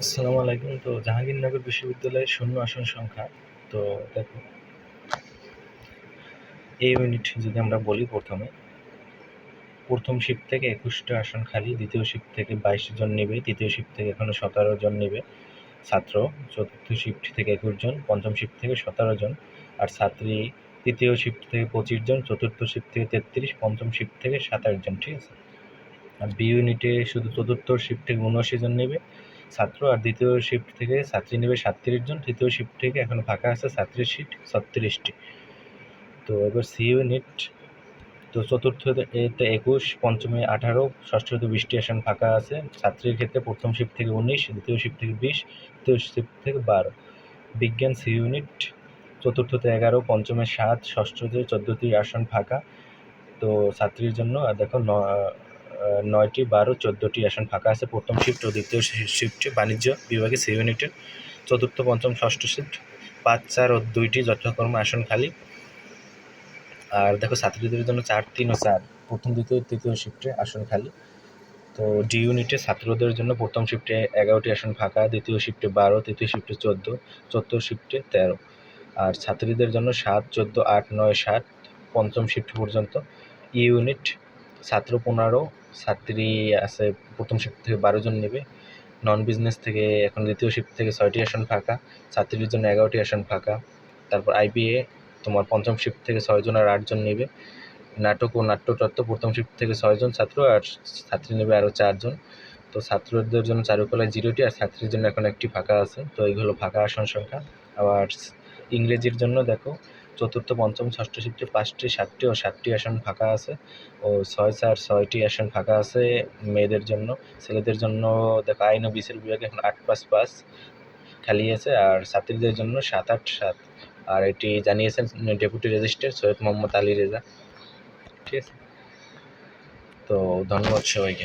আসসালামু আলাইকুম। তো জাহাঙ্গীরনগর বিশ্ববিদ্যালয়ের শূন্য আসন সংখ্যা, তো দেখো এই ইউনিট যদি আমরা বলি, প্রথম শিফট থেকে 21টা আসন খালি, দ্বিতীয় শিফট থেকে 22 জন নেবে, তৃতীয় শিফট থেকে এখনো 17 জন নেবে ছাত্র, চতুর্থ শিফট থেকে 21 জন, পঞ্চম শিফট থেকে 17 জন, আর ছাত্রী তৃতীয় শিফট থেকে 25 জন, চতুর্থ শিফট থেকে 33, পঞ্চম শিফট থেকে 27 জন। ঠিক আছে। আর বি ইউনিটে শুধু চতুর্থ শিফট থেকে 79 জন নেবে ছাত্র, আর দ্বিতীয় শিফট থেকে ছাত্রী নেবে 37 জন, তৃতীয় শিফট থেকে এখনো ফাঁকা আছে ছাত্রীর সিট 36টি। তো এবার সি ইউনিট, তো চতুর্থ এতে 21, পঞ্চমে 18, ষষ্ঠতে 20টি আসন ফাঁকা আছে ছাত্রীর ক্ষেত্রে। প্রথম শিফট থেকে 19, দ্বিতীয় শিফট থেকে 20, তৃতীয় শিফট থেকে 12। বিজ্ঞান সি ইউনিট, চতুর্থতে 11, পঞ্চমে 7, ষষ্ঠতে 14টি আসন ফাঁকা তো ছাত্রীর জন্য। আর দেখো 9টি, 12, 14টি আসন ফাঁকা আছে প্রথম শিফট ও দ্বিতীয় শিফটে। বাণিজ্য বিভাগে সি ইউনিটের চতুর্থ, পঞ্চম, ষষ্ঠ শিফট 5, 4 ও 2টি যথাক্রমে আসন খালি। আর দেখো ছাত্রীদের জন্য 4, 3 ও 4 প্রথম, দ্বিতীয়, তৃতীয় শিফটে আসন খালি। তো ডি ইউনিটে ছাত্রদের জন্য প্রথম শিফটে 11টি আসন ফাঁকা, দ্বিতীয় শিফটে 12, তৃতীয় শিফটে 14, চতুর্থ শিফটে 13। আর ছাত্রীদের জন্য 7, 14, 8, 9, 7 পঞ্চম শিফট পর্যন্ত। ই ইউনিট ছাত্র 15, ছাত্রী আছে প্রথম শিফট থেকে 12 জন নেবে। নন বিজনেস থেকে এখন দ্বিতীয় শিফট থেকে 6টি আসন ফাঁকা, ছাত্রীদের জন্য 11টি আসন ফাঁকা। তারপর আইবিএ তোমার পঞ্চম শিফট থেকে 6 জন আর 8 জন নেবে। নাটক ও নাট্যতত্ত্ব প্রথম শিফট থেকে 6 জন ছাত্র, আর ছাত্রী নেবে আরও 4 জন। তো ছাত্রদের জন্য চারুকলায় 0টি, আর ছাত্রীর জন্য এখন 1টি ফাঁকা আছে। তো এইগুলো ফাঁকা আসন সংখ্যা। আবার ইংরেজির জন্য দেখো চতুর্থ, পঞ্চম, ষষ্ঠ শিফটে 5টি, 7টি ও 7টি আসন ফাঁকা আছে ও 6, 4, 6টি আসন ফাঁকা আছে মেয়েদের জন্য। ছেলেদের জন্য দেখো আইন ও বিচার বিভাগে এখন 8, 5, 5 খালি আছে, আর ছাত্রীদের জন্য 7, 8, 7। আর এটি জানিয়েছেন ডেপুটি রেজিস্ট্রার সৈয়দ মোহাম্মদ আলী রেজা। ঠিক আছে। তো ধন্যবাদ সবাইকে।